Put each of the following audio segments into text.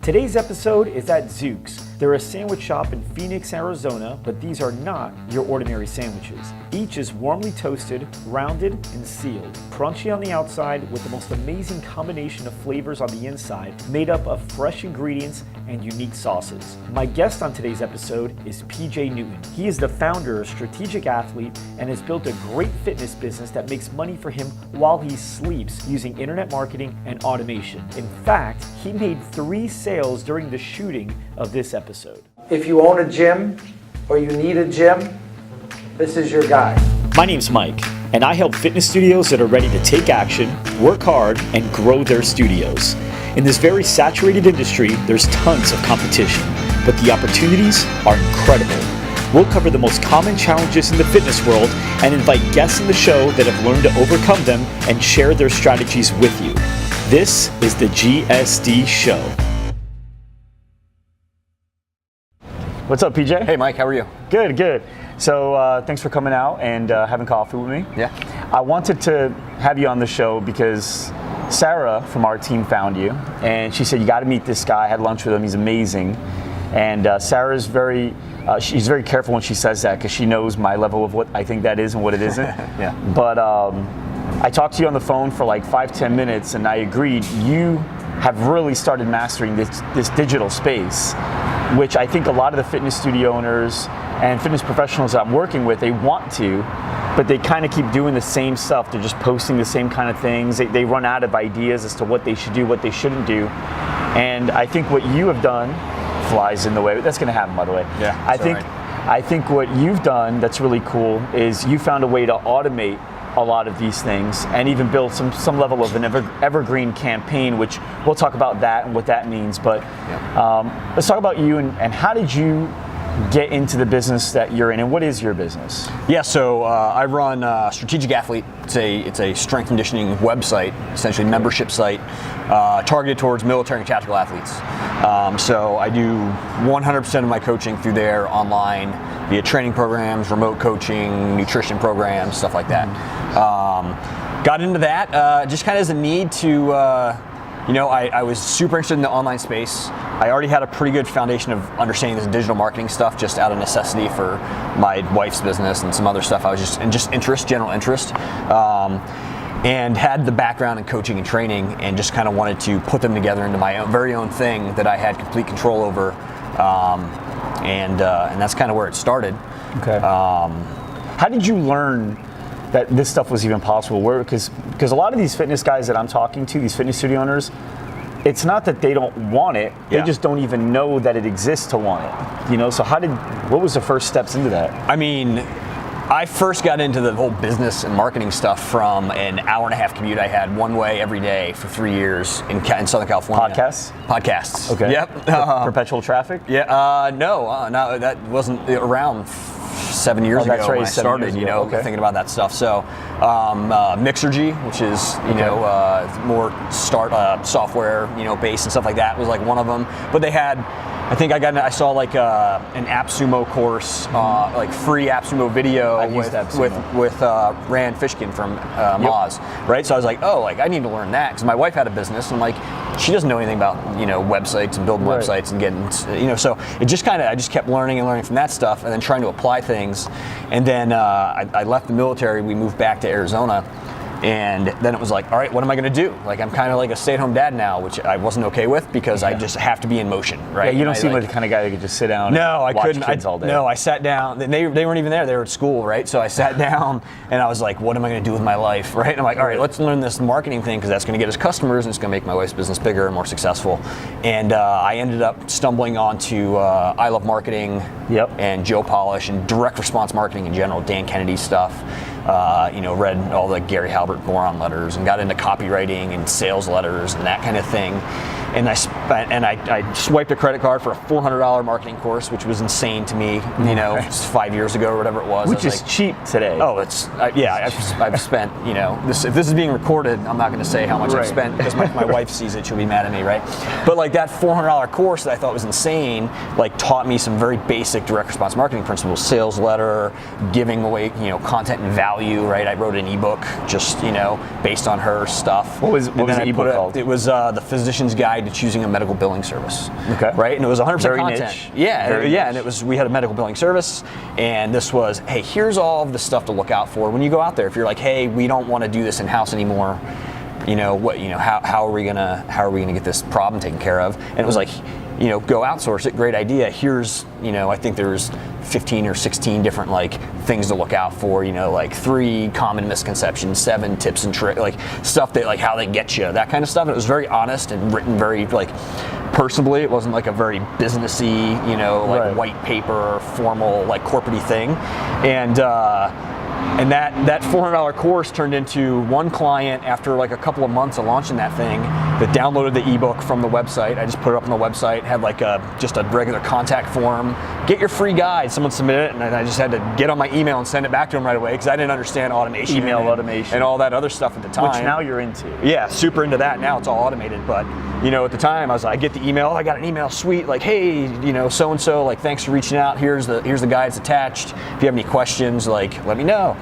Today's episode is at Zook's. They're a sandwich shop in Phoenix, Arizona, but these are not your ordinary sandwiches. Each is warmly toasted, rounded, and sealed. Crunchy on the outside with the most amazing combination of flavors on the inside, made up of fresh ingredients and unique sauces. My guest on today's episode is PJ Newton. He is the founder of Strategic Athlete and has built a great fitness business that makes money for him while he sleeps using internet marketing and automation. In fact, he made 3 sales during the shooting of this episode. If you own a gym or you need a gym, this is your guy. My name's Mike, and I help fitness studios that are ready to take action, work hard, and grow their studios. In this very saturated industry, there's tons of competition, but the opportunities are incredible. We'll cover the most common challenges in the fitness world and invite guests in the show that have learned to overcome them and share their strategies with you. This is the GSD Show. What's up, PJ? Hey, Mike, how are you? Good, good. So thanks for coming out and having coffee with me. Yeah. I wanted to have you on the show because Sarah from our team found you, and she said, you got to meet this guy. I had lunch with him. He's amazing. And Sarah's she's very careful when she says that because she knows my level of what I think that is and what it isn't. Yeah. But I talked to you on the phone for like 5-10 minutes, and I agreed you have really started mastering this digital space, which I think a lot of the fitness studio owners and fitness professionals that I'm working with, they want to, but they kind of keep doing the same stuff. They're just posting the same kind of things. They run out of ideas as to what they should do, what they shouldn't do. And I think what you have done flies in the way. That's going to happen, by the way. Yeah. I think what you've done that's really cool is you found a way to automate a lot of these things and even build some level of an evergreen campaign, which we'll talk about that and what that means. But let's talk about you and how did you get into the business that you're in, and what is your business? Yeah, so I run Strategic Athlete. It's a strength conditioning website, essentially membership site, targeted towards military and tactical athletes. So I do 100% of my coaching through there online, via training programs, remote coaching, nutrition programs, stuff like that. Got into that just kind of as a need to, I was super interested in the online space. I already had a pretty good foundation of understanding this digital marketing stuff just out of necessity for my wife's business and some other stuff. I was just general interest. And had the background in coaching and training and just kind of wanted to put them together into my very own thing that I had complete control over. And that's kind of where it started. Okay. How did you learn that this stuff was even possible? Because a lot of these fitness guys that I'm talking to, these fitness studio owners, it's not that they don't want it, they just don't even know that it exists to want it. So what was the first steps into that? I mean, I first got into the whole business and marketing stuff from an hour-and-a-half commute I had one way every day for 3 years in Southern California. Podcasts. Okay. Yep. Perpetual traffic? Yeah. No, that wasn't around 7 years ago when I started, thinking about that stuff. So, Mixergy, which is, more software, based and stuff like that, was like one of them. But they had, I saw like an AppSumo course, like free AppSumo video with Rand Fishkin from Moz, right? So I was like, I need to learn that because my wife had a business and she doesn't know anything about websites and building websites and getting so I just kept learning from that stuff and then trying to apply things. And then I left the military. We moved back to Arizona. And then it was like, all right, what am I going to do? I'm kind of like a stay-at-home dad now, which I wasn't okay with because I just have to be in motion, right? Yeah, you don't seem like the kind of guy that could just sit down and watch kids all day. No, I sat down. They weren't even there. They were at school, right? So I sat down and I was like, what am I going to do with my life, right? And I'm like, all right, let's learn this marketing thing because that's going to get us customers and it's going to make my wife's business bigger and more successsul. And I ended up stumbling onto I Love Marketing and Joe Polish and direct response marketing in general, Dan Kennedy stuff. Read all the Gary Halbert Boron letters and got into copywriting and sales letters and that kind of thing. And I swiped a credit card for a $400 marketing course, which was insane to me, 5 years ago or whatever it was. Which is cheap today. Oh, I've spent, if this is being recorded, I'm not going to say how much I've spent because my wife sees it, she'll be mad at me, right? But that $400 course that I thought was insane, taught me some very basic direct response marketing principles, sales letter, giving away, content and value, right? I wrote an ebook just, based on her stuff. What was the ebook called? It was The Physician's Guide guide to choosing a medical billing service. Okay. Right, and it was 100% Very content. niche. Yeah, Very yeah, niche. and it was, we had a medical billing service, and this was, hey, here's all of the stuff to look out for when you go out there. If you're like, hey, we don't want to do this in house anymore, how are we gonna get this problem taken care of? And it was like, go outsource it. Great idea. Here's, I think there's 15 or 16 different things to look out for. 3 common misconceptions, 7 tips and tricks, stuff that how they get you, that kind of stuff. And it was very honest and written very personally. It wasn't a very businessy, Right. white paper, formal, corporate-y thing. And that $400 course turned into one client after a couple of months of launching that thing that downloaded the ebook from the website. I just put it up on the website, had just a regular contact form. Get your free guide. Someone submitted it, and I just had to get on my email and send it back to them right away because I didn't understand automation. Email automation. And all that other stuff at the time. Which now you're into. Yeah, super into that. Now it's all automated. But, at the time I was like, I get the email, I got an email, sweet, hey, so-and-so, thanks for reaching out. Here's the guides attached. If you have any questions, let me know.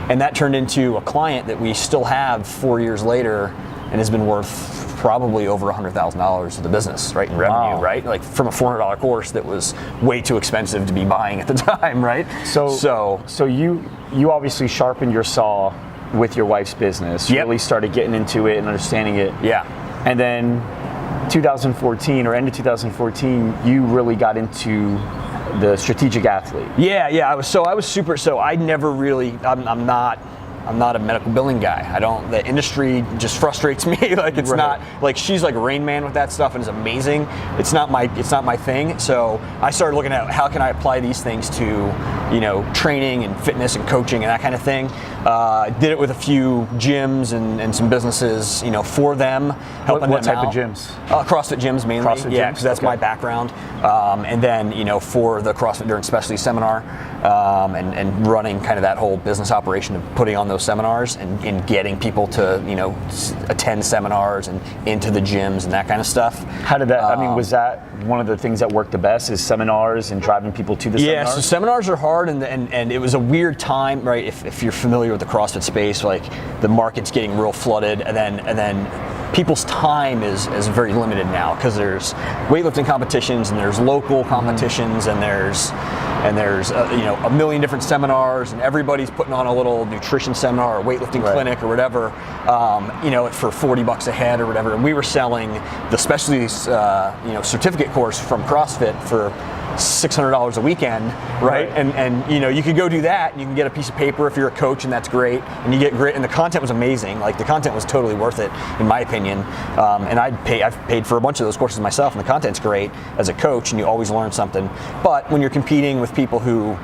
And that turned into a client that we still have 4 years later and has been worth probably over $100,000 to the business, right, in revenue, Wow. right? From a $400 course that was way too expensive to be buying at the time, right? So you obviously sharpened your saw with your wife's business. Yep. Really started getting into it and understanding it. Yeah. And then 2014 or end of 2014, you really got into the strategic athlete. Yeah. I was super. So I never really. I'm not a medical billing guy. The industry just frustrates me. It's Right. not she's Rain Man with that stuff and is amazing. It's not my thing. So I started looking at how can I apply these things to, training and fitness and coaching and that kind of thing. Did it with a few gyms and some businesses, for them, helping What them type out. of gyms? CrossFit gyms mainly. CrossFit yeah, gyms? because that's Okay. my background. And then, for the CrossFit Endurance Specialty Seminar, and running kind of that whole business operation of putting on those seminars and getting people to, attend seminars and into the gyms and that kind of stuff. How did that, was that one of the things that worked the best is seminars and driving people to the Yeah, seminars? so seminars are hard and it was a weird time, right? If you're familiar with the CrossFit space, the market's getting real flooded and then people's time is very limited now because there's weightlifting competitions and there's local competitions and there's a million different seminars and everybody's putting on a little nutrition seminar or weightlifting Right. clinic or whatever, for $40 a head or whatever. And we were selling the specialty, certificate course from CrossFit for $600 a weekend, right? And you could go do that and you can get a piece of paper if you're a coach and that's great. And you get great, and the content was amazing. The content was totally worth it, in my opinion. And I've paid for a bunch of those courses myself, and the content's great as a coach, and you always learn something. But when you're competing with people who,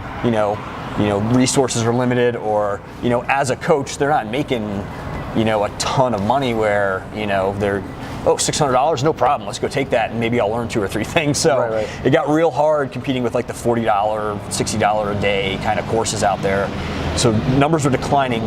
resources are limited, or as a coach, they're not making, a ton of money where, they're $600, no problem. Let's go take that, and maybe I'll learn 2 or 3 things. So Right. it got real hard competing with the $40, $60 a day kind of courses out there. So numbers were declining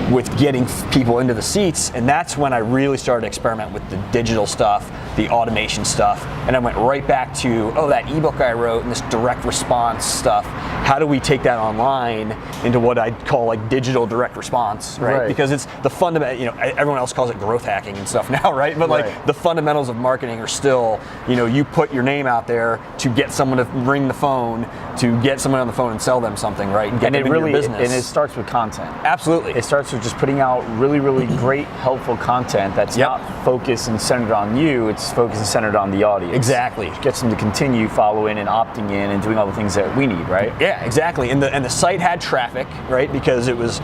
with getting people into the seats, and that's when I really started to experiment with the digital stuff, the automation stuff, and I went right back to, that ebook I wrote and this direct response stuff. How do we take that online into what I'd call digital direct response, right? Because it's the fundamental, everyone else calls it growth hacking and stuff now, right? But the fundamentals of marketing are still, you put your name out there to get someone to ring the phone, to get someone on the phone and sell them something, right? And get them into your business. And it starts with content. Absolutely. It starts with just putting out really, really great, helpful content that's not focused and centered on you. It's focused and centered on the audience. Exactly. Gets them to continue following and opting in and doing all the things that we need, right? Yeah, exactly. And the site had traffic, right? Because it was,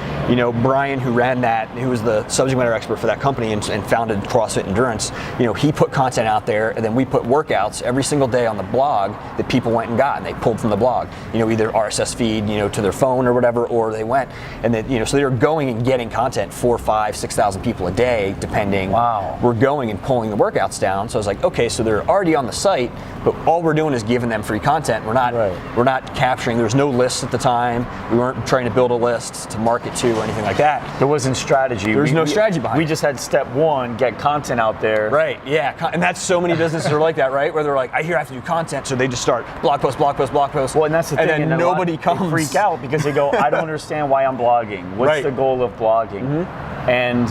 Brian who ran that, who was the subject matter expert for that company and founded CrossFit Endurance. He put content out there, and then we put workouts every single day on the blog that people went and got, and they pulled from the blog. Either RSS feed, to their phone or whatever, or they went and then, so they were going and getting content 4,000, 5,000, 6,000 people a day, depending. Wow. We're going and pulling the workouts down. So I was like, okay, so they're already on the site, but all we're doing is giving them free content. We're not capturing. There's no lists at the time. We weren't trying to build a list to market to or anything like that. There wasn't strategy. There was no strategy behind it. We just had step 1, get content out there. Right, yeah. And that's so many businesses are like that, right? Where they're like, I hear I have to do content, so they just start blog post, blog post, blog post. Well, and that's the thing. And then nobody comes. They freak out because they go, I don't understand why I'm blogging. What's Right. the goal of blogging? And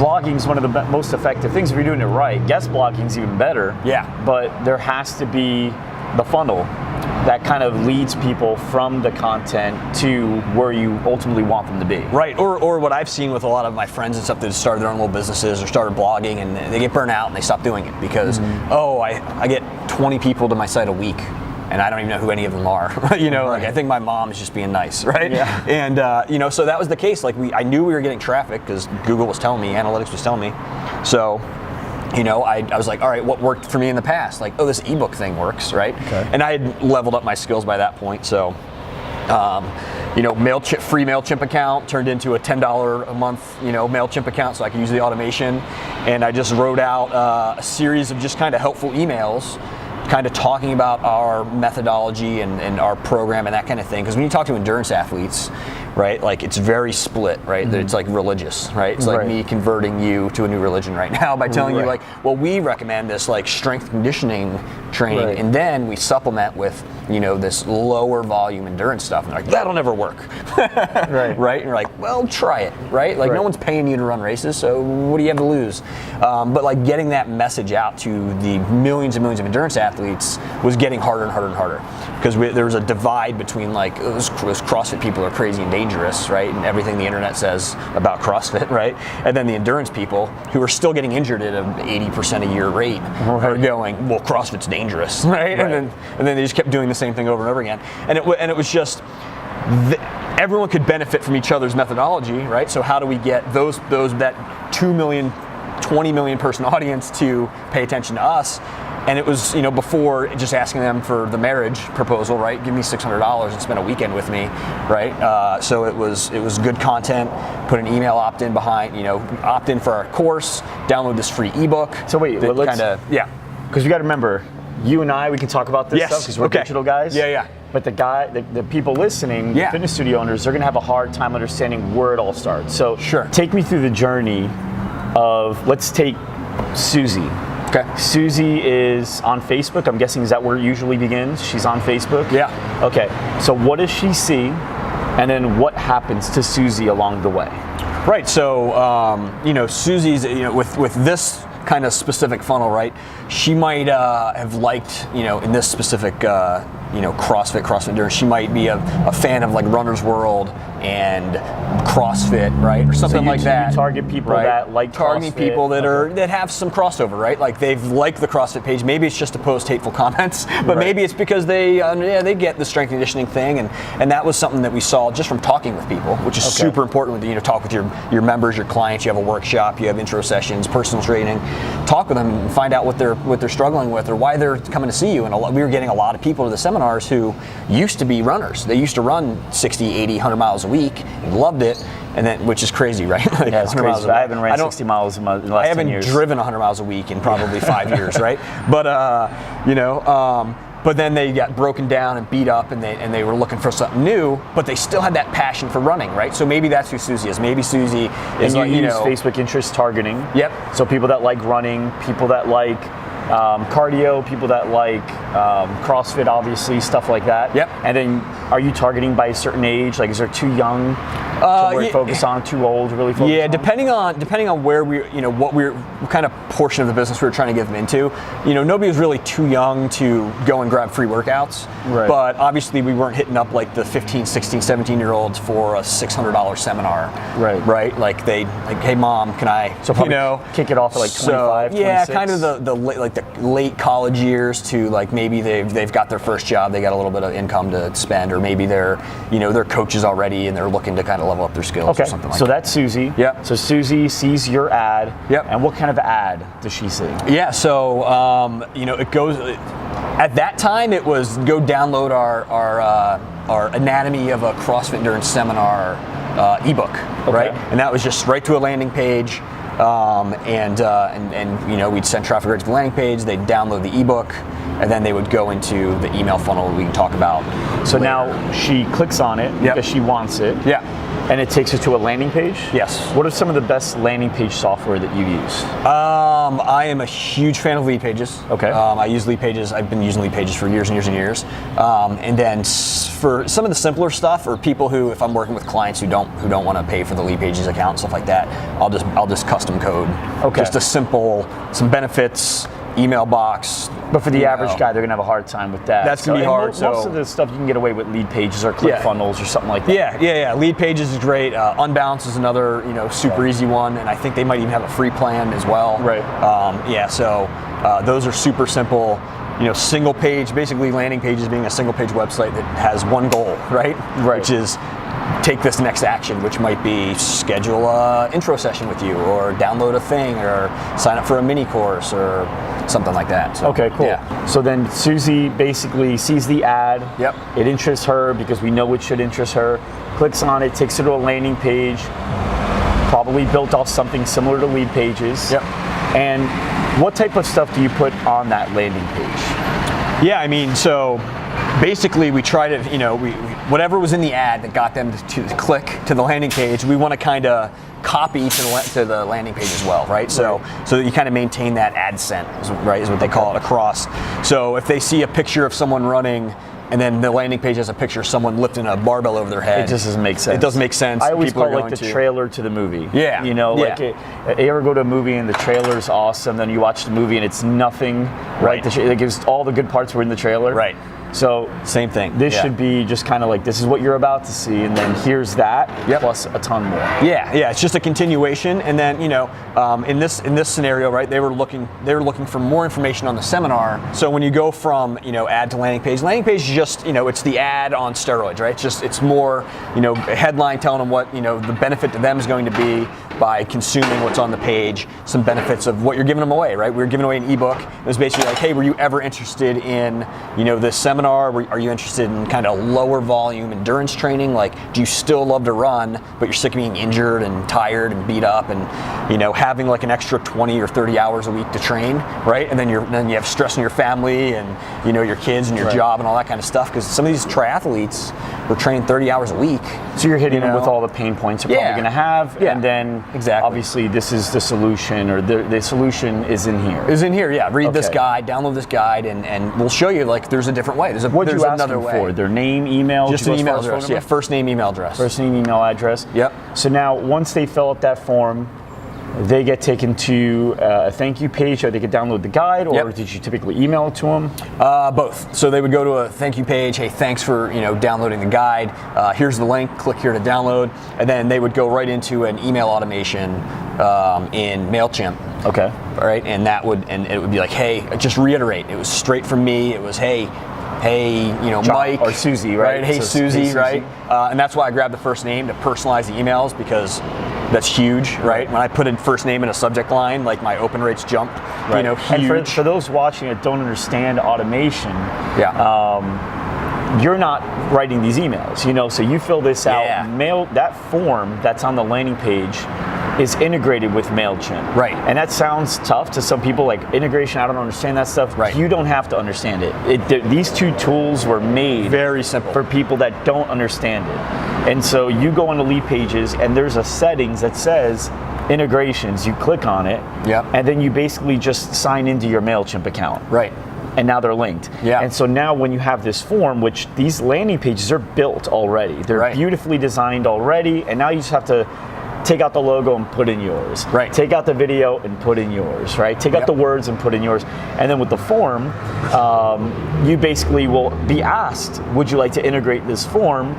blogging is one of the most effective things if you're doing it right. Guest blogging is even better. Yeah. But there has to be the funnel that kind of leads people from the content to where you ultimately want them to be. Right, or what I've seen with a lot of my friends and stuff that have started their own little businesses or started blogging, and they get burnt out and they stop doing it because, I get 20 people to my site a week and I don't even know who any of them are. Like I think my mom is just being nice, right? Yeah. And so that was the case. Like I knew we were getting traffic because Google was telling me, analytics was telling me. So I was like, all right, what worked for me in the past? Like, this ebook thing works, right? Okay. And I had leveled up my skills by that point. So, MailChimp, free MailChimp account turned into a $10 a month, MailChimp account so I could use the automation. And I just wrote out a series of just kind of helpful emails, kind of talking about our methodology and our program and that kind of thing. Because when you talk to endurance athletes, right, like it's very split, right? It's like religious, right? It's like me converting you to a new religion right now by telling you like, well, we recommend this like strength conditioning training, and then we supplement with, this lower volume endurance stuff. And they're like, that'll never work. Right? And you're like, well, try it, right? Like no one's paying you to run races, so what do you have to lose? But like getting that message out to the millions and millions of endurance athletes was getting harder and harder and harder. Because there was a divide between like, those CrossFit people are crazy and dangerous, right? And everything the internet says about CrossFit, right? And then the endurance people who are still getting injured at an 80% a year rate are going, well, CrossFit's dangerous, right? And then they just kept doing the same thing over and over again. And it was just, everyone could benefit from each other's methodology, right? So how do we get those that 2 million, 20 million person audience to pay attention to us? And it was, before just asking them for the marriage proposal, right? Give me $600 and spend a weekend with me, right? So it was good content. Put an email opt-in behind, opt in for our course. Download this free ebook. So wait, because you got to remember, you and I, we can talk about this stuff because we're digital guys. Yeah. But the people listening, the fitness studio owners, they're gonna have a hard time understanding where it all starts. So take me through the journey of, let's take Susie. Okay. Susie is on Facebook. I'm guessing, is that where it usually begins? She's on Facebook? Yeah. Okay. So what does she see? And then what happens to Susie along the way? Right. So, Susie's, with this kind of specific funnel, right? She might have liked, in this specific, CrossFit endurance. She might be a fan of like Runner's World and CrossFit, right, or something like that. You target people that like targeting CrossFit. People that have some crossover, right? Like they've liked the CrossFit page. Maybe it's just to post hateful comments, but maybe it's because they get the strength conditioning thing, and that was something that we saw just from talking with people, which is super important. With talk with your members, your clients. You have a workshop, you have intro sessions, personal training. Talk with them and find out what they're struggling with or why they're coming to see you. And we were getting a lot of people to the seminars who used to be runners. They used to run 60, 80, 100 miles a week and loved it, and then, which is crazy, right? Like it's crazy. I haven't ran 60 miles in the last 10 years. I haven't driven 100 miles a week in probably 5 years, right? But but then they got broken down and beat up, and they were looking for something new, but they still had that passion for running, right? So maybe that's who Susie is. Maybe Susie is, and you use Facebook interest targeting. Yep. So people that like running, people that like cardio, people that like CrossFit, obviously, stuff like that. Yep. And then, are you targeting by a certain age? Like, is there too young to really focus on, too old to really focus on? Yeah, depending on where what kind of portion of the business we were trying to get them into. Nobody was really too young to go and grab free workouts. Right. But obviously, we weren't hitting up like the 15, 16, 17-year-olds for a $600 seminar. Right. Like hey, mom, can I? So kick it off at like 25, 26? Yeah, kind of the late college years to like maybe they've got their first job, they got a little bit of income to spend, or maybe they're coaches already and they're looking to kind of level up their skills or something like that. So that's Susie. Yep. So Susie sees your ad. Yep. And what kind of ad does she see? Yeah, so it goes, at that time it was go download our Anatomy of a CrossFit Endurance Seminar ebook, right? And that was just right to a landing page. We'd send traffic right to the landing page, they'd download the ebook, and then they would go into the email funnel we can talk about. So later. Now she clicks on it because she wants it. Yeah. And it takes you to a landing page? Yes. What are some of the best landing page software that you use? I am a huge fan of Lead Pages. Okay. I use Lead Pages. I've been using Lead Pages for years and years and years. And then for some of the simpler stuff, or people who, if I'm working with clients who don't want to pay for the Lead Pages account, stuff like that, I'll just custom code. Okay. Just some benefits, email box. But for the average guy, they're gonna have a hard time with that. That's gonna be hard. Most of the stuff you can get away with Lead Pages or ClickFunnels or something like that. Yeah. Lead Pages is great. Unbounce is another, super easy one, and I think they might even have a free plan as well. Right. So those are super simple. Single page, basically landing pages being a single page website that has one goal, right? Right. Which is take this next action, which might be schedule a intro session with you, or download a thing, or sign up for a mini course, or something like that. So, okay, cool. Yeah. So then Susie basically sees the ad. Yep. It interests her because we know it should interest her. Clicks on it, takes her to a landing page, probably built off something similar to Lead Pages. Yep. And what type of stuff do you put on that landing page? Yeah, so basically we try to, whatever was in the ad that got them to click to the landing page, we want to kind of copy to the landing page as well, right? So that you kind of maintain that ad scent, right, is what they call it, across. So if they see a picture of someone running, and then the landing page has a picture of someone lifting a barbell over their head. It just doesn't make sense. It doesn't make sense. I always People call are it like the going trailer to the movie. Yeah. You ever go to a movie and the trailer's awesome, then you watch the movie and it's nothing, right? It gives all the good parts were in the trailer. Right. So same thing. This should be just kind of like, this is what you're about to see, and then here's that, plus a ton more. Yeah. It's just a continuation, and then in this scenario, right? They were looking for more information on the seminar. So when you go from ad to landing page is just it's the ad on steroids, right? It's more a headline telling them what the benefit to them is going to be by consuming what's on the page. Some benefits of what you're giving them away, right? We were giving away an ebook. It was basically like, hey, were you ever interested in this seminar? Are you interested in kind of lower volume endurance training? Like, do you still love to run, but you're sick of being injured and tired and beat up, and having like an extra 20 or 30 hours a week to train, right? And then you have stress in your family and your kids and your job and all that kind of stuff. Because some of these triathletes were training 30 hours a week. So you're hitting them with all the pain points you're probably going to have, and then obviously this is the solution, or the solution is in here. Yeah. Read this guide, download this guide, and we'll show you there's a different way. What'd you ask them for? Their name, email? Just an email address. Yeah, first name, email address. First name, email address. Yep. So now, once they fill out that form, they get taken to a thank you page, or they could download the guide, or did you typically email it to them? Both. So they would go to a thank you page. Hey, thanks for downloading the guide. Here's the link. Click here to download, and then they would go right into an email automation in MailChimp. Okay. All right, and it would be like, hey, just reiterate. It was straight from me. It was, hey, John, Mike or Susie, right? Hey, Susie, right? And that's why I grabbed the first name to personalize the emails, because that's huge, right? When I put in first name in a subject line, like my open rates jumped, huge. And for those watching that don't understand automation, you're not writing these emails, so you fill this out. That form that's on the landing page is integrated with MailChimp. Right. And that sounds tough to some people, like integration, I don't understand that stuff. Right. You don't have to understand it. These two tools were made very simple for people that don't understand it. And so you go into Lead Pages, and there's a settings that says integrations. You click on it, and then you basically just sign into your MailChimp account. Right. And now they're linked. Yeah. And so now when you have this form, which these landing pages are built already, they're beautifully designed already, and now you just have to take out the logo and put in yours. Right. Take out the video and put in yours, right? Take out the words and put in yours. And then with the form, you basically will be asked, would you like to integrate this form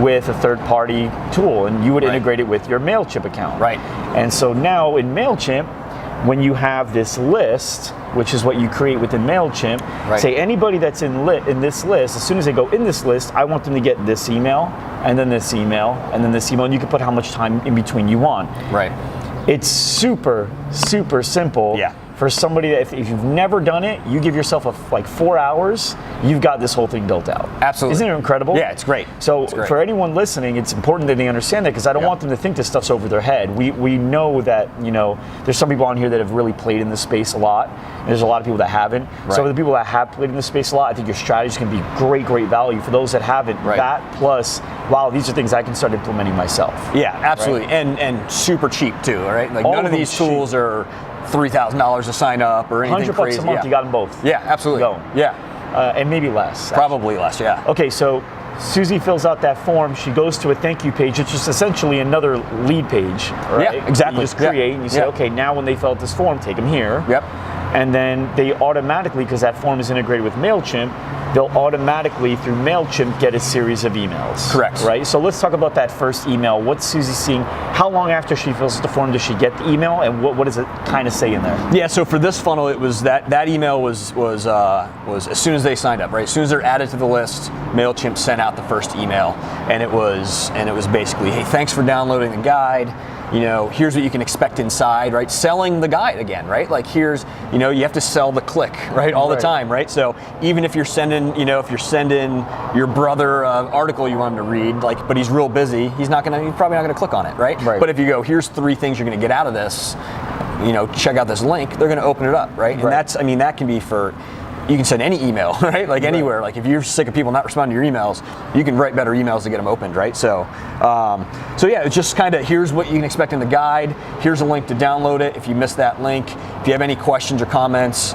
with a third-party tool? And you would integrate it with your MailChimp account. Right. And so now in MailChimp, when you have this list, which is what you create within MailChimp, say anybody that's in this list, as soon as they go in this list, I want them to get this email, and then this email, and then this email, and you can put how much time in between you want. Right. It's super, super simple for somebody that if you've never done it, you give yourself like 4 hours, you've got this whole thing built out. Absolutely. Isn't it incredible? Yeah, it's great. So it's great. for anyone listening, it's important that they understand that, because I don't want them to think this stuff's over their head. We know that, there's some people on here that have really played in this space a lot. And there's a lot of people that haven't. Right. So for the people that have played in this space a lot, I think your strategy can be great value. For those that haven't, that plus, wow, these are things I can start implementing myself. Yeah, absolutely. Right? And super cheap too, right? Like All none of these tools are $3,000 to sign up or anything crazy. $100 a month, you got them both. Yeah, absolutely. Go. Yeah. And maybe less. Probably less, yeah. Okay, so Susie fills out that form. She goes to a thank you page. It's just essentially another lead page, right? Yeah, exactly. You just create and you say, okay, now when they fill out this form, take them here. Yep. And then they automatically, because that form is integrated with MailChimp, they'll automatically, through MailChimp, get a series of emails. Correct. Right? So let's talk about that first email. What's Susie seeing? How long after she fills out the form does she get the email? And what does it kind of say in there? Yeah, so for this funnel, it was that email was as soon as they signed up, right? As soon as they're added to the list, MailChimp sent out the first email. And it was basically, hey, thanks for downloading the guide. Here's what you can expect inside, right? Selling the guide again, right? Like here's, you have to sell the click, right? All the time, right? So even if you're sending, your brother an article you want him to read, but he's real busy, he's probably not gonna click on it, right? But if you go, here's 3 things you're gonna get out of this, check out this link, they're gonna open it up, right? And that can be for, you can send any email, right? Like anywhere. Like if you're sick of people not responding to your emails, you can write better emails to get them opened, right? So yeah, it's just kind of, here's what you can expect in the guide. Here's a link to download it. If you missed that link, if you have any questions or comments,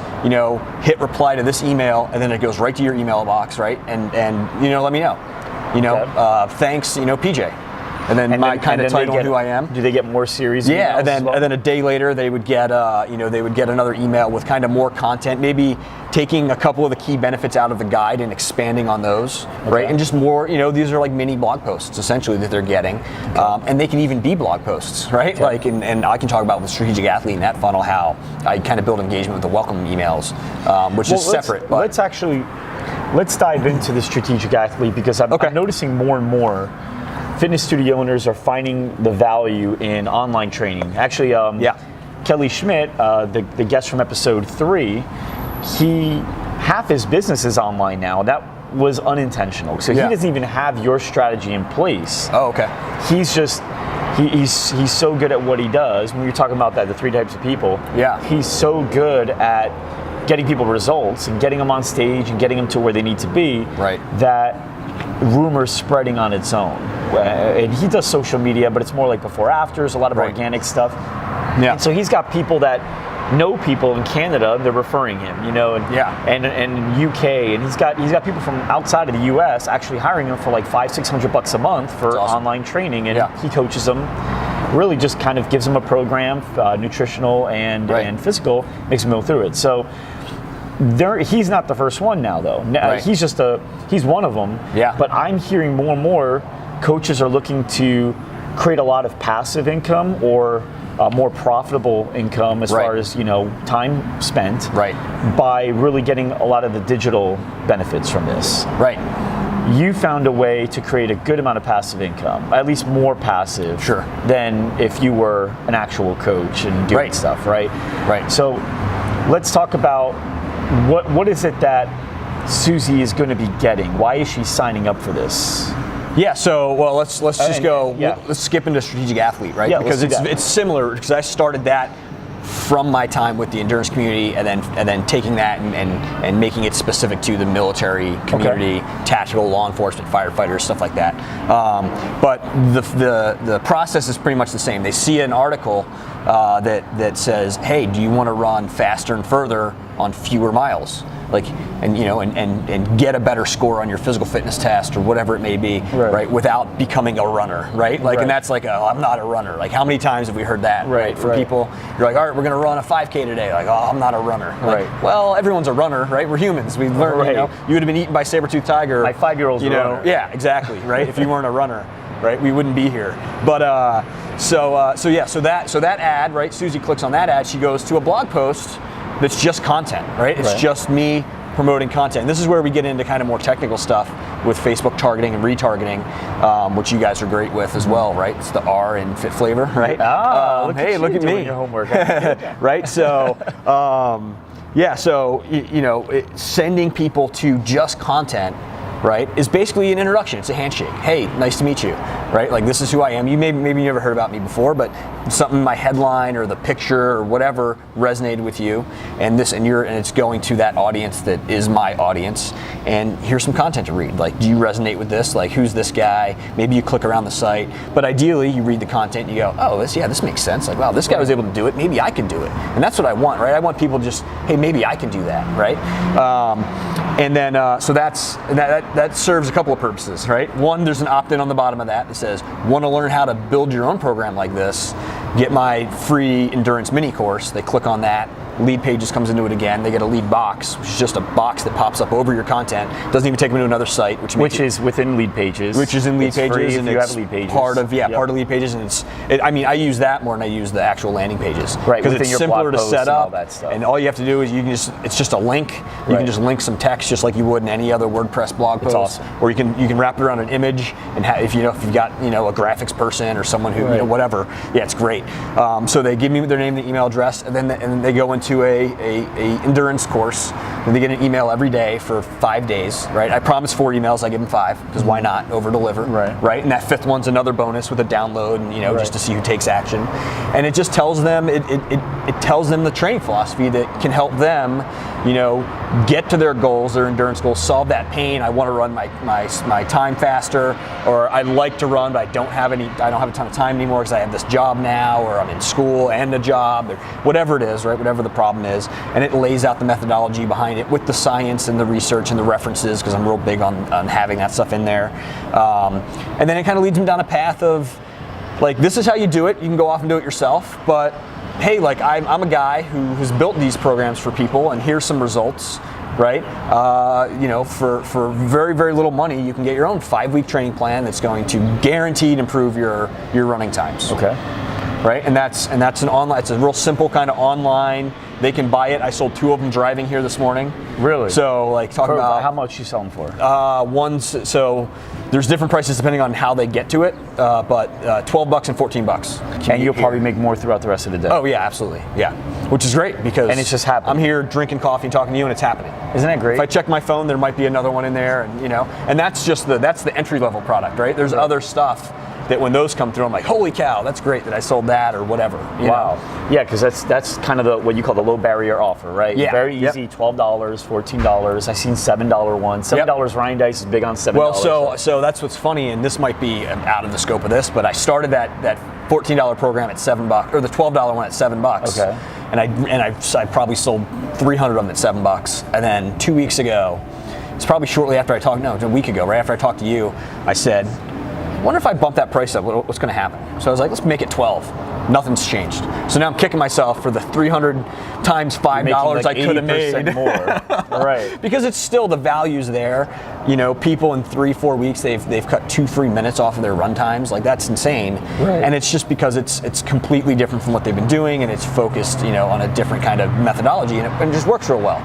hit reply to this email, and then it goes right to your email box, right? And let me know. Thanks, PJ. And then my kind of title, who I am. Do they get more series? Yeah, and then a day later they would get another email with kind of more content, maybe taking a couple of the key benefits out of the guide and expanding on those, right? And just more, these are like mini blog posts essentially that they're getting, and they can even be blog posts, right? Okay. Like, and I can talk about with Strategic Athlete in that funnel how I kind of build engagement with the welcome emails, which is separate. Let's dive into the Strategic Athlete, because I'm noticing more and more fitness studio owners are finding the value in online training. Actually, Kelly Schmidt, the guest from episode 3, half his business is online now. That was unintentional. So he doesn't even have your strategy in place. Oh, okay. He's just, he's so good at what he does. When you're talking about the 3 types of people, he's so good at getting people results and getting them on stage and getting them to where they need to be, that rumors spreading on its own. And he does social media, but it's more like before afters, a lot of organic stuff. Yeah. And so he's got people that know people in Canada, and they're referring him, and UK, and he's got people from outside of the US actually hiring him for like $500-600 a month for online training, and he coaches them. Really just kind of gives them a program, nutritional and physical, makes them go through it. So he's not the first one now, though. He's one of them. Yeah. But I'm hearing more and more coaches are looking to create a lot of passive income or more profitable income as far as time spent by really getting a lot of the digital benefits from this. Right. You found a way to create a good amount of passive income, at least more passive than if you were an actual coach and doing stuff, right? Right. So let's talk about what is it that Susie is going to be getting? Why is she signing up for this? Yeah, so let's just go. Let's skip into Strategic Athlete, right? Yeah, because it's similar, because I started that from my time with the endurance community, and then taking that and making it specific to the military community, tactical, law enforcement, firefighters, stuff like that. But the process is pretty much the same. They see an article that says, "Hey, do you want to run faster and further on fewer miles?" And get a better score on your physical fitness test or whatever it may be, right? Without becoming a runner, right? And that's like, I'm not a runner. Like, how many times have we heard that, right? From people, you're like, all right, we're going to run a 5K today. Like, oh, I'm not a runner. Like, well, everyone's a runner, right? We're humans. We learn, you would have been eaten by saber-toothed tiger. My 5-year-old's a runner. Yeah, exactly, right? If you weren't a runner, right? We wouldn't be here. But so that ad, right? Susie clicks on that ad. She goes to a blog post that's just content, right? It's just me promoting content. And this is where we get into kind of more technical stuff. with Facebook targeting and retargeting, which you guys are great with as well, right? It's the R in Fit Flavor, right? Hey, look at me. Your homework. Right? So, sending people to just content, right, is basically an introduction. It's a handshake. Hey, nice to meet you, right? Like, this is who I am. You maybe you never heard about me before, but something in my headline or the picture or whatever resonated with you, and it's going to that audience that is my audience. And here's some content to read. Like, do you resonate with this? Like, who's this guy? Maybe you click around the site, but ideally you read the content and you go, oh, this makes sense. Like, wow, this guy was able to do it. Maybe I can do it. And that's what I want, right? I want people just, hey, maybe I can do that, right? So that serves a couple of purposes, right? One, there's an opt-in on the bottom of that says, want to learn how to build your own program like this? Get my free endurance mini course. They click on that. Lead Pages comes into it again. They get a lead box, which is just a box that pops up over your content. Doesn't even take them to another site, which is within Lead Pages. Which is in Lead Pages, free and if you it's have Lead Pages. part of Lead Pages, and I use that more than I use the actual landing pages, right? Because it's your simpler to set up, and all that stuff. And all you have to do is it's just a link. You can just link some text, just like you would in any other WordPress blog post. Awesome. Or you can wrap it around an image, and if you've got a graphics person or someone who whatever, it's great. So they give me their name, the email address, and then they go into a endurance course, and they get an email every day for 5 days, right? I promise 4 emails, I give them 5, because why not over deliver, right? And that 5th one's another bonus with a download, and just to see who takes action. And it just tells them it tells them the training philosophy that can help them get to their goals, their endurance goals, solve that pain. I want to run my time faster, or I like to run, but I don't have a ton of time anymore because I have this job now, or I'm in school and a job, or whatever it is, right? Whatever the problem is, and it lays out the methodology behind it with the science and the research and the references, because I'm real big on having that stuff in there. And then it kind of leads them down a path of, like, this is how you do it. You can go off and do it yourself, but hey, like, I'm a guy who has built these programs for people, and here's some results, right? For very, very little money, you can get your own 5-week training plan that's going to guaranteed improve your running times. Okay. Right, and that's an online. It's a real simple kind of online. They can buy it. I sold 2 of them driving here this morning. Really? So, like, talking about how much you sell them for? So there's different prices depending on how they get to it, but $12 and $14. And you'll probably make more throughout the rest of the day. Oh yeah, absolutely, yeah. Which is great because and it's just happening. I'm here drinking coffee and talking to you, and it's happening. Isn't that great? If I check my phone, there might be another one in there, and that's just the entry level product, right? There's other stuff that when those come through, I'm like, holy cow, that's great that I sold that or whatever. Wow. Yeah, because that's kind of what you call the low barrier offer, right? Yeah. Very easy, $12, $14. I've seen $7 one. $7 Ryan Dice is big on $7. Well, so that's what's funny, and this might be out of the scope of this, but I started that $14 program at $7, or the $12 one at $7. Okay. And I probably sold 300 of them at $7. And then 2 weeks ago, it's probably shortly after a week ago, right after I talked to you, I said, I wonder if I bump that price up, what's going to happen? So I was like, let's make it 12. Nothing's changed. So now I'm kicking myself for the 300 times $5 I could have made more. Right. Because it's still, the value's there. People in 3-4 weeks, they've cut 2-3 minutes off of their run times. Like, that's insane. Right. And it's just because it's completely different from what they've been doing, and it's focused, on a different kind of methodology, and it just works real well.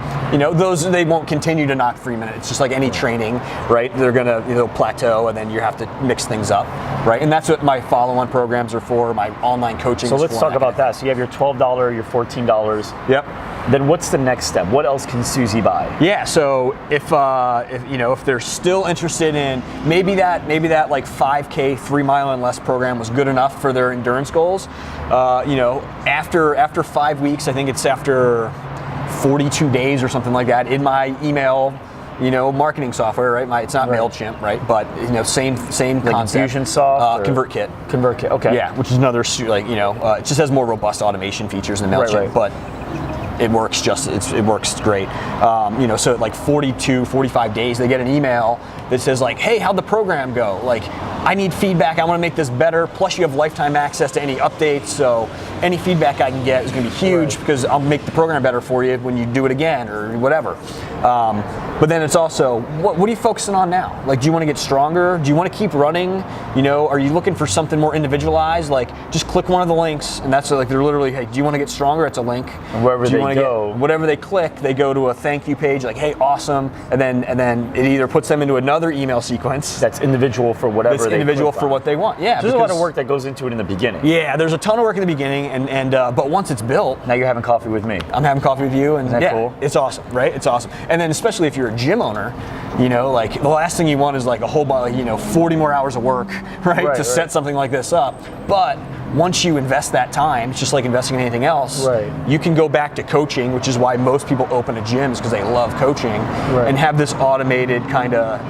They won't continue to knock 3 minutes. It's just like any training, right? They're gonna plateau, and then you have to mix things up, right? And that's what my follow-on programs are for. My online coaching. So let's talk about that. So you have your $12, your $14. Yep. Then what's the next step? What else can Susie buy? Yeah. So if they're still interested in maybe that like 5K 3 mile and less program was good enough for their endurance goals, after 5 weeks, I think it's after 42 days or something like that, in my email marketing software, right? It's not MailChimp, right? But same like concept. Infusionsoft, ConvertKit. ConvertKit. Okay. Yeah, which is another it just has more robust automation features than MailChimp, right. but it works it works great. So at like 42, 45 days, they get an email that says like, hey, how'd the program go? Like, I need feedback. I want to make this better. Plus, you have lifetime access to any updates. So, any feedback I can get is going to be huge because I'll make the program better for you when you do it again or whatever. But then it's also, what are you focusing on now? Like, do you want to get stronger? Do you want to keep running? You know, are you looking for something more individualized? Like, just click one of the links, and that's like, they're literally, hey, do you want to get stronger? It's a link. And wherever they go, whatever they click, they go to a thank you page, like, hey, awesome, and then it either puts them into another email sequence that's individual for whatever. That's individual for what they want. Yeah, there's a lot of work that goes into it in the beginning. Yeah, there's a ton of work in the beginning, and but once it's built, now you're having coffee with me. I'm having coffee with you, and isn't that cool? It's awesome, right? It's awesome. And then especially if you're a gym owner, you know, like the last thing you want is like a whole 40 more hours of work, right, to set something like this up. But once you invest that time, it's just like investing in anything else. Right. You can go back to coaching, which is why most people open a gym, is because they love coaching, and have this automated kind of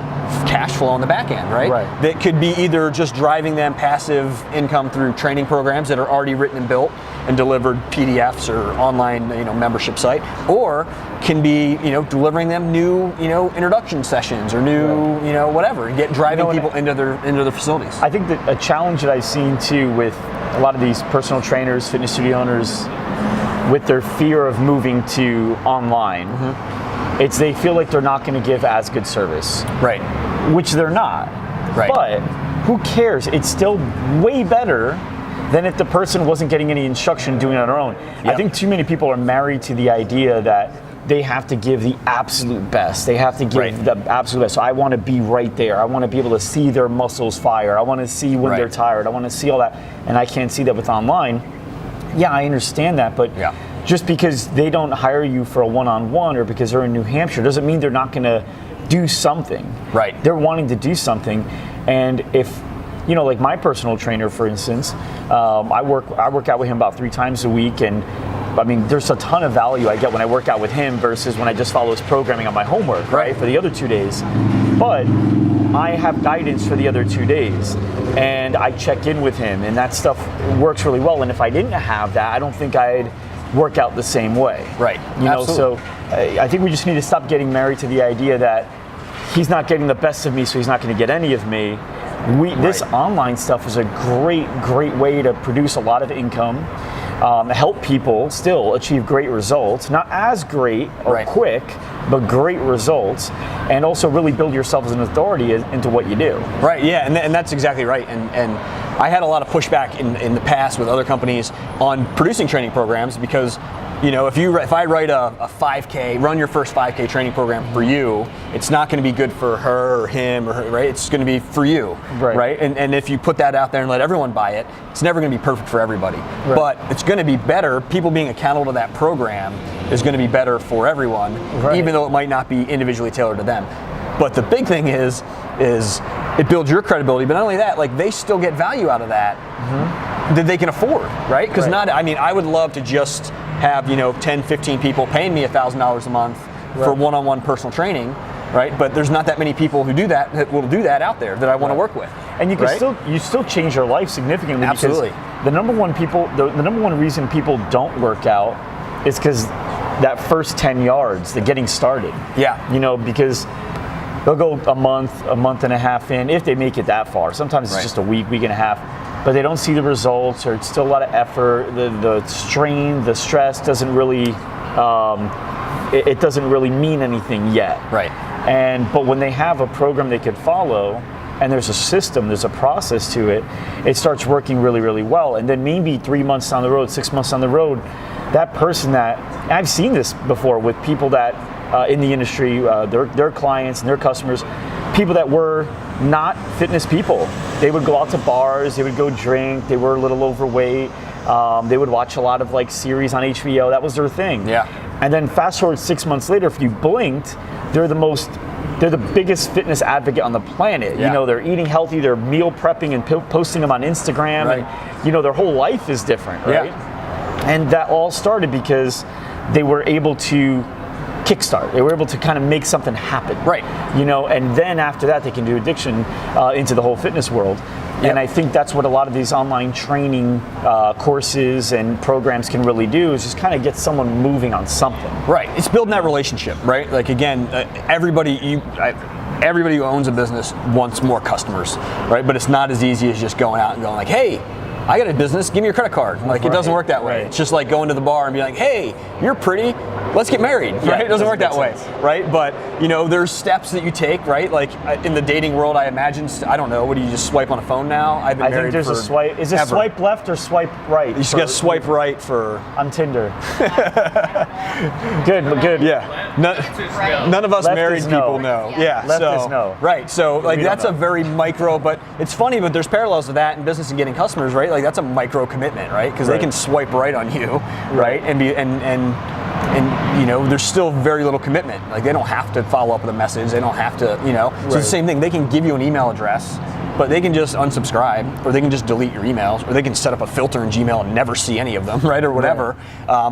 cash flow on the back end, right? That could be either just driving them passive income through training programs that are already written and built and delivered PDFs or online, membership site, or can be, delivering them new, introduction sessions or new, whatever, and driving people into their facilities. I think that a challenge that I've seen too with a lot of these personal trainers, fitness studio owners, with their fear of moving to online, it's they feel like they're not going to give as good service. Right. Which they're not. Right. But who cares? It's still way better than if the person wasn't getting any instruction doing it on their own. Yep. I think too many people are married to the idea that they have to give the absolute best. They have to give the absolute best. So I want to be right there. I want to be able to see their muscles fire. I want to see when they're tired. I want to see all that. And I can't see that with online. Yeah, I understand that, but just because they don't hire you for a one-on-one or because they're in New Hampshire doesn't mean they're not going to do something. Right. They're wanting to do something. And if, like my personal trainer, for instance, I work out with him about 3 times a week, and I mean, there's a ton of value I get when I work out with him versus when I just follow his programming on my homework, right, for the other 2 days. But I have guidance for the other 2 days, and I check in with him, and that stuff works really well. And if I didn't have that, I don't think I'd work out the same way. Right. So I think we just need to stop getting married to the idea that he's not getting the best of me, so he's not going to get any of me. This online stuff is a great way to produce a lot of income, help people still achieve great results, not as great or quick, but great results, and also really build yourself as an authority into what you do. Right, yeah, and that's exactly right. And I had a lot of pushback in the past with other companies on producing training programs because, if I write a 5K, run your first 5K training program for you, it's not going to be good for her or him or her, right? It's going to be for you, right? And if you put that out there and let everyone buy it, it's never going to be perfect for everybody. But it's going to be better. People being accountable to that program is going to be better for everyone, even though it might not be individually tailored to them. But the big thing is it builds your credibility, but not only that, like they still get value out of that that they can afford, right? Because I would love to just have 10, 15 people paying me $1,000 a month for one-on-one personal training, right? But there's not that many people who do that will do that out there that I want to work with. And you can still change your life significantly. Absolutely. Because the number one reason people don't work out is because that first 10 yards, the getting started. Yeah. Because they'll go a month and a half in, if they make it that far. Sometimes it's just a week and a half, but they don't see the results, or it's still a lot of effort. The strain, the stress doesn't really, it doesn't really mean anything yet. Right. But when they have a program they could follow, and there's a system, there's a process to it, it starts working really, really well. And then maybe 3 months down the road, 6 months down the road, that person that, I've seen this before with people that in the industry, their clients and their customers, people that were not fitness people. They would go out to bars, they would go drink, they were a little overweight, they would watch a lot of series on HBO, that was their thing. Yeah. And then fast forward 6 months later, if you blinked, they're the biggest fitness advocate on the planet. Yeah. They're eating healthy, they're meal prepping and posting them on Instagram, and their whole life is different, right? Yeah. And that all started because they were able to kickstart. They were able to kind of make something happen. Right. And then after that, they can do addiction into the whole fitness world. Yep. And I think that's what a lot of these online training courses and programs can really do, is just kind of get someone moving on something. Right. It's building that relationship, right? Like, again, everybody who owns a business wants more customers, right? But it's not as easy as just going out and going like, hey, I got a business, give me your credit card. Like, it doesn't work that way. It's just like going to the bar and be like, hey, you're pretty, let's get married, right? It doesn't work that way, right? But, you know, there's steps that you take, right? Like, in the dating world, I imagine, I don't know, what do you just swipe on a phone now? I've been married think there's for a swipe. Is it ever. swipe left or swipe right? You just got to swipe right for... On Tinder. Good. Yeah. None of us Left married is no. people know. Yeah. Left so, is no. Right. So, like, We don't that's a know. very micro, but it's funny, but there's parallels to that in business and getting customers, right? Like, that's a micro commitment, right? Because they can swipe right on you, right? And you know, there's still very little commitment. Like, they don't have to follow up with a message. They don't have to, you know. So it's the same thing. They can give you an email address, but they can just unsubscribe, or they can just delete your emails, or they can set up a filter in Gmail and never see any of them, right, or whatever.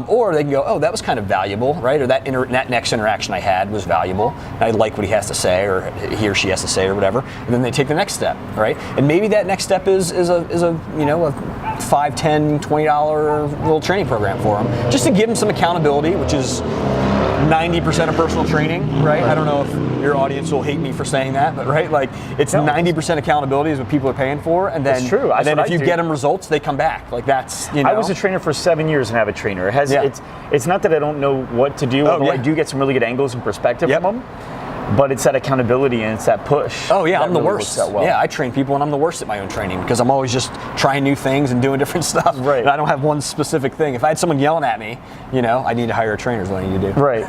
Or they can go, oh, that was kind of valuable, right, or that next interaction I had was valuable. I like what he has to say, or he or she has to say, or whatever. And then they take the next step, right? And maybe that next step is a you know, a $5, $10, $20 little training program for them, just to give them some accountability, which is 90% of personal training, right? I don't know if your audience will hate me for saying that, but right, like, it's 90% accountability is what people are paying for, and then, It's true. and then That's if what you I do. get them results, they come back. Like, that's, you know. I was a trainer for 7 years and have a trainer. It's not that I don't know what to do, although I do get some really good angles and perspective from them. But it's that accountability and it's that push. Oh yeah, that I'm the really worst. works out well. Yeah, I train people and I'm the worst at my own training because I'm always just trying new things and doing different stuff. Right. And I don't have one specific thing. If I had someone yelling at me, you know, I need to hire a trainer is what I need to do. Right.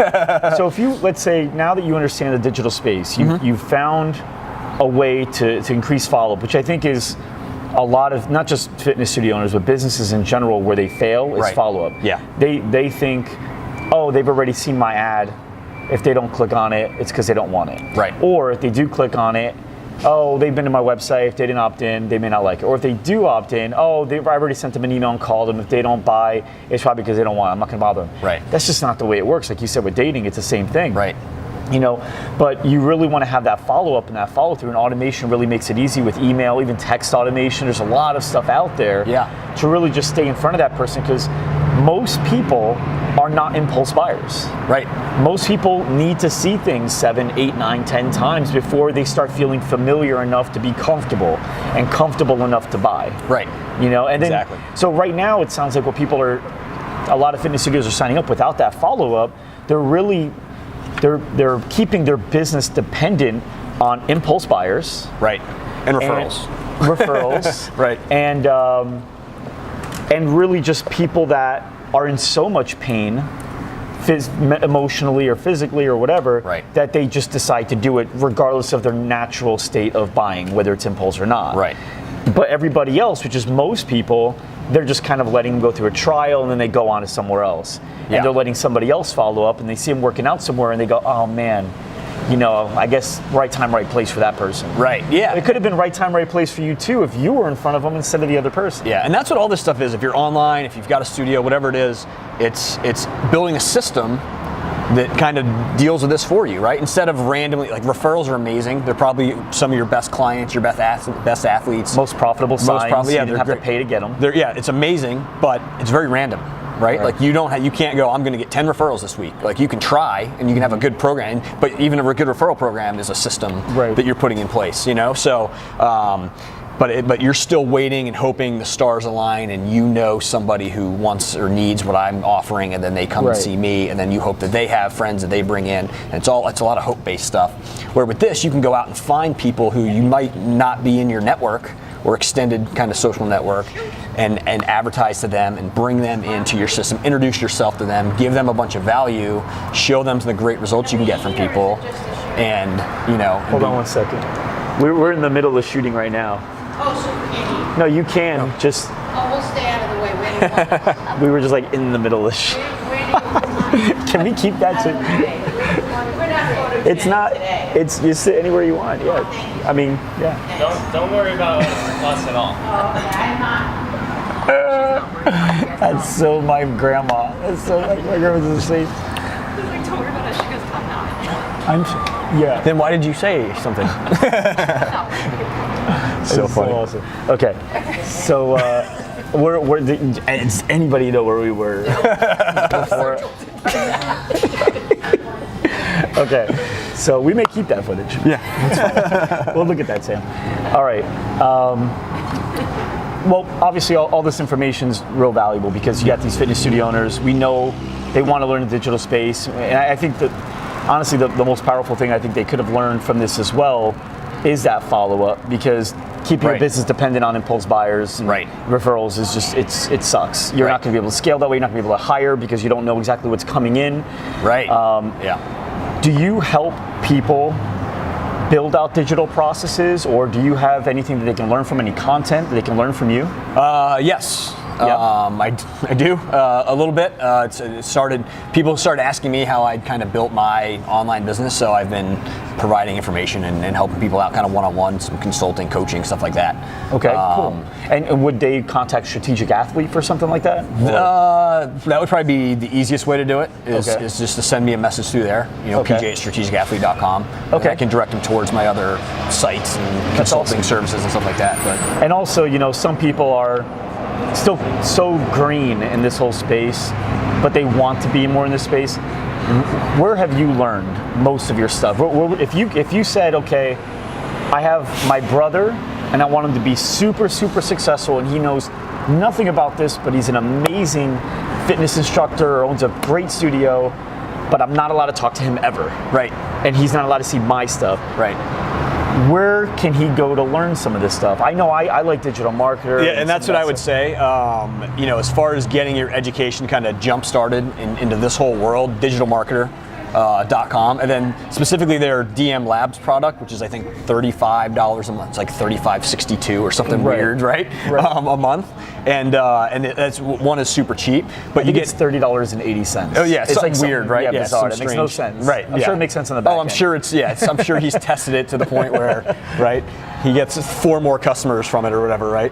So if you, let's say, now that you understand the digital space, you've found a way to increase follow-up, which I think is a lot of, not just fitness studio owners, but businesses in general, where they fail is follow-up. Yeah. They think, oh, they've already seen my ad. If they don't click on it, it's because they don't want it. Right. Or if they do click on it, oh, they've been to my website. If they didn't opt in, they may not like it. Or if they do opt in, oh, I've already sent them an email and called them. If they don't buy, it's probably because they don't want it. I'm not going to bother them. Right. That's just not the way it works. Like you said with dating, it's the same thing. Right. You know, but you really want to have that follow-up and that follow-through, and automation really makes it easy with email, even text automation. There's a lot of stuff out there to really just stay in front of that person, because most people are not impulse buyers. Right. Most people need to see things 7, 8, 9, 10 times before they start feeling familiar enough to be comfortable and comfortable enough to buy. Right. You know, and then so right now it sounds like what people are, a lot of fitness studios are signing up without that follow-up. They're really they're keeping their business dependent on impulse buyers. Right. And referrals. Referrals. Right. And really just people that are in so much pain, emotionally or physically or whatever, that they just decide to do it regardless of their natural state of buying, whether it's impulse or not. Right. But everybody else, which is most people, they're just kind of letting them go through a trial and then they go on to somewhere else. And they're letting somebody else follow up and they see them working out somewhere and they go, oh man, you know, I guess right time, right place for that person. Right, yeah. It could have been right time, right place for you too if you were in front of them instead of the other person. Yeah, and that's what all this stuff is. If you're online, if you've got a studio, whatever it is, it's building a system that kind of deals with this for you, right? Instead of randomly, like, referrals are amazing. They're probably some of your best clients, your best athletes. Most profitable signs. Yeah, you didn't have to pay to get them. It's amazing, but it's very random. Right? Like, you can't go, I'm going to get 10 referrals this week. Like, you can try and you can have a good program, but even a good referral program is a system that you're putting in place, you know? So, but you're still waiting and hoping the stars align and you know somebody who wants or needs what I'm offering, and then they come and see me, and then you hope that they have friends that they bring in, and it's a lot of hope-based stuff. Where with this, you can go out and find people who you might not be in your network or extended kind of social network, and advertise to them and bring them into your system, introduce yourself to them, give them a bunch of value, show them the great results you can get from people, and, you know. Hold on one second. We're in the middle of shooting right now. Oh, so can you? No, you can. Just. Oh, we'll stay out of the way. Where do you want? We were just like in the middle of shooting. Where do you want? Can we keep that to? We're not photogenic It's not. today. It's you sit anywhere you want. Yeah. I mean, yeah. Don't worry about us at all. Oh, okay, I'm not. That's so my grandma. That's so like my grandma's asleep. Don't worry about it. She goes, come now. Yeah. Then why did you say something? So funny. So awesome. Okay. So does anybody know where we were before? Okay. So we may keep that footage. Yeah. We'll look at that, Sam. All right. Well, obviously, all this information is real valuable because you got these fitness studio owners. We know they want to learn the digital space, and I think that honestly, the most powerful thing I think they could have learned from this as well is that follow-up, because keeping your business dependent on impulse buyers and referrals is just it sucks. You're not going to be able to scale that way. You're not going to be able to hire because you don't know exactly what's coming in. Right. Do you help people build out digital processes, or do you have anything that they can learn from, any content that they can learn from you? Yes. I do a little bit. People started asking me how I'd kind of built my online business, so I've been providing information and helping people out kind of one-on-one, some consulting, coaching, stuff like that. Okay, cool. And would they contact Strategic Athlete for something like that? That would probably be the easiest way to do it, is just to send me a message through there, pj@strategicathlete.com. Okay. I can direct them towards my other sites and consulting services and stuff like that. And also, some people are still so green in this whole space, but they want to be more in this space. Where have you learned most of your stuff? If you said, okay, I have my brother and I want him to be super, super successful, and he knows nothing about this, but he's an amazing fitness instructor or owns a great studio, but I'm not allowed to talk to him ever. Right. And he's not allowed to see my stuff. Right. Where can he go to learn some of this stuff? I know I like digital marketer. Yeah, and that's what I would say. As far as getting your education kind of jump started into this whole world, digitalmarketer.com, and then specifically their DM Labs product, which is I think $35 a month. It's like $35.62 or something weird, right? A month, and that's one is super cheap, but you get $30.80. Oh yeah, it's something like weird, right? Yeah, bizarre. It makes no sense. Right. I'm sure it makes sense on the back end. I'm sure I'm sure he's tested it to the point where, right, he gets 4 more customers from it or whatever, right?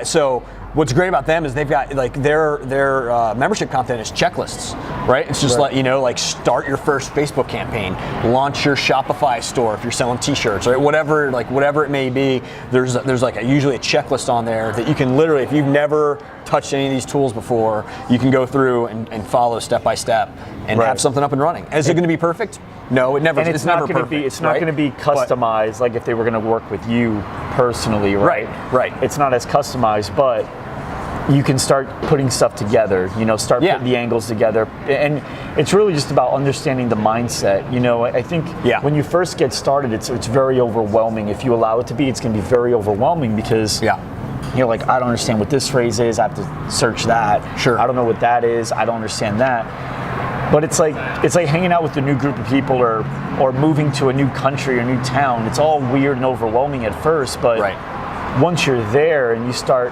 So what's great about them is they've got their membership content is checklists, right? It's just start your first Facebook campaign, launch your Shopify store if you're selling T-shirts, right? Whatever it may be. There's usually a checklist on there that you can literally, if you've never touched any of these tools before, you can go through and follow step by step and have something up and running. Is it going to be perfect? No, it never. And it's never perfect. It's not going to be customized like if they were going to work with you personally, right? Right. It's not as customized, but you can start putting stuff together, start putting the angles together. And it's really just about understanding the mindset. I think when you first get started, it's very overwhelming. If you allow it to be, it's going to be very overwhelming because you're like, I don't understand what this phrase is. I have to search that. Sure. I don't know what that is. I don't understand that. But it's like hanging out with a new group of people or moving to a new country or new town. It's all weird and overwhelming at first, but once you're there and you start,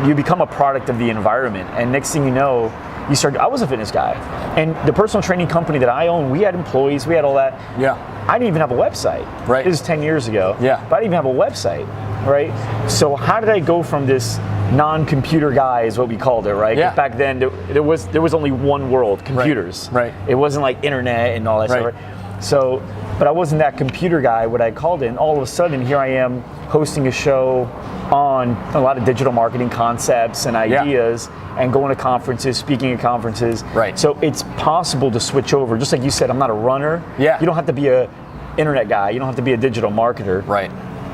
you become a product of the environment, and next thing you know, I was a fitness guy, and the personal training company that I own, we had employees, we had all that. Yeah. I didn't even have a website. Right. This is 10 years ago. Yeah. But I didn't even have a website, right? So how did I go from this non-computer guy is what we called it, right? Yeah. Back then there was only one world, computers. Right. It wasn't like internet and all that stuff. Right? So, but I wasn't that computer guy, what I called it, and all of a sudden here I am hosting a show on a lot of digital marketing concepts and ideas and going to conferences, speaking at conferences. Right. So it's possible to switch over. Just like you said, I'm not a runner. Yeah. You don't have to be a internet guy. You don't have to be a digital marketer. Right.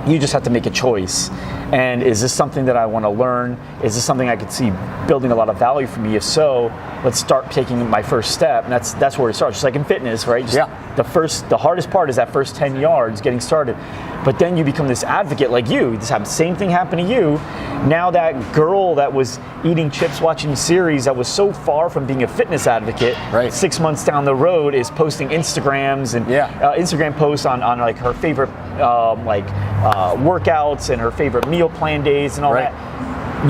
You just have to make a choice. And is this something that I want to learn? Is this something I could see building a lot of value for me? If so, let's start taking my first step. And that's where it starts. Just like in fitness, right? The hardest part is that first 10 yards getting started. But then you become this advocate like you. This same thing happened to you. Now that girl that was eating chips watching series that was so far from being a fitness advocate, 6 months down the road is posting Instagrams and Instagram posts on like her favorite workouts and her favorite meal plan days and all that.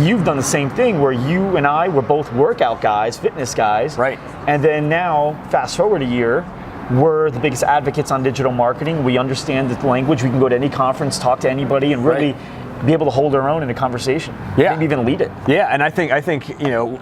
You've done the same thing where you and I were both workout guys, fitness guys. Right. And then now, fast forward a year, we're the biggest advocates on digital marketing. We understand the language. We can go to any conference, talk to anybody, and really be able to hold our own in a conversation. Yeah. Maybe even lead it. Yeah, and I think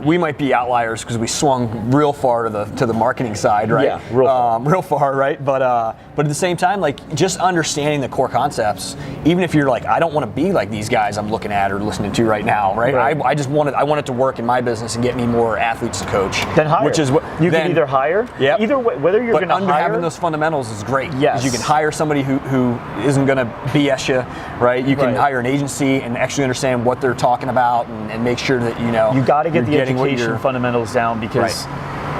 we might be outliers because we swung real far to the marketing side, right? Yeah, real far, right? But at the same time, just understanding the core concepts, even if you're I don't want to be like these guys I'm looking at or listening to right now, right? I just want it to work in my business and get me more athletes to coach. Then hire. Which is what you can either hire. Yeah. Either way, whether you're going to hire. Having those fundamentals is great. Yes. Because you can hire somebody who isn't going to BS you, right? You can hire an agency agency and actually understand what they're talking about and make sure that you got to get the getting what education you're- fundamentals down, because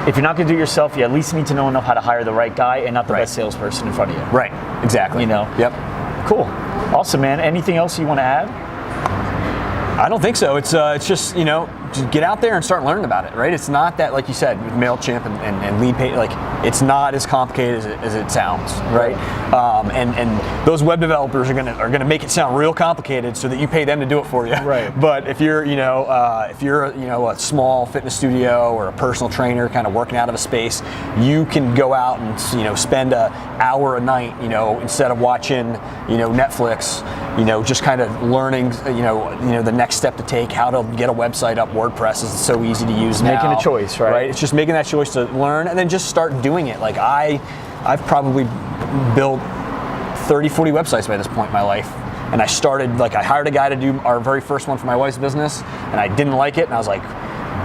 if you're not going to do it yourself, you at least need to know enough how to hire the right guy and not the Right. best salesperson in front of you. Right. Exactly. Yep. Cool. Awesome, man. Anything else you want to add? I don't think so. It's just just get out there and start learning about it, right? It's not that, like you said, with MailChimp and lead page, like it's not as complicated as it sounds, right? And those web developers are gonna make it sound real complicated so that you pay them to do it for you. Right. But if you're a small fitness studio or a personal trainer kind of working out of a space, you can go out and spend an hour a night, instead of watching Netflix, just kind of learning the next step to take, how to get a website up. WordPress is so easy to use now. Making a choice, right? It's just making that choice to learn and then just start doing it. Like I've probably built 30, 40 websites by this point in my life. And I started, I hired a guy to do our very first one for my wife's business, and I didn't like it, and I was like,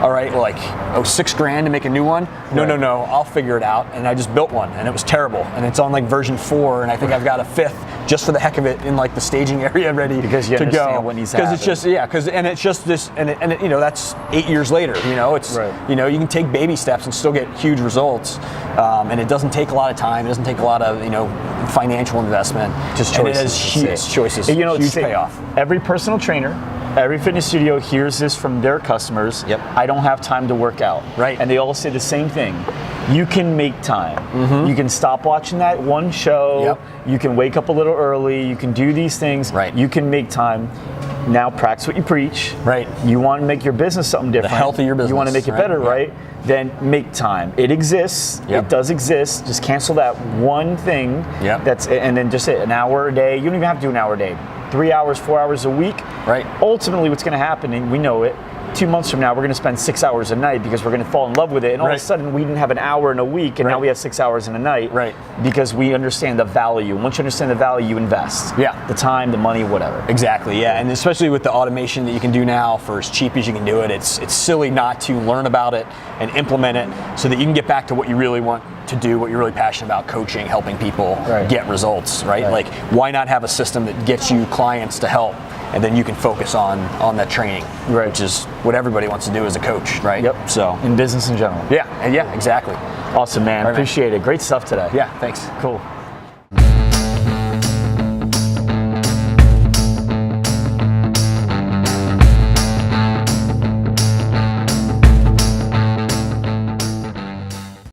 all right, $6,000 to make a new one? No, I'll figure it out. And I just built one, and it was terrible. And it's on version 4, and I think I've got a 5th just for the heck of it in the staging area ready because you to understand go. what needs to happen. It's just this, and that's 8 years later. It's right. You can take baby steps and still get huge results, and it doesn't take a lot of time. It doesn't take a lot of financial investment. Just choices. And it has huge choices. Huge payoff. Every personal trainer, every fitness studio hears this from their customers. Yep. I don't have time to work out. Right. And they all say the same thing. You can make time. Mm-hmm. You can stop watching that one show. Yep. You can wake up a little early. You can do these things. Right. You can make time. Now practice what you preach. Right. You want to make your business something different. The healthier business. You want to make it better, right? Then make time. It exists. Yep. It does exist. Just cancel that one thing. Yep. And then just an hour a day. You don't even have to do an hour a day. 3 hours, 4 hours a week. Right. Ultimately, what's going to happen, and we know it, 2 months from now, we're going to spend 6 hours a night because we're going to fall in love with it. And all of a sudden, we didn't have an hour in a week, and now we have 6 hours in a night. Right. Because we understand the value. And once you understand the value, you invest. Yeah. The time, the money, whatever. Exactly, yeah. And especially with the automation that you can do now for as cheap as you can do it, it's silly not to learn about it and implement it so that you can get back to what you really want to do, what you're really passionate about, coaching, helping people get results, right? Like, why not have a system that gets you clients to help, and then you can focus on that training, which is what everybody wants to do as a coach, right? Yep. So in business in general. Yeah, exactly. Awesome, man. Right, Appreciate it. Great stuff today. Yeah, thanks. Cool.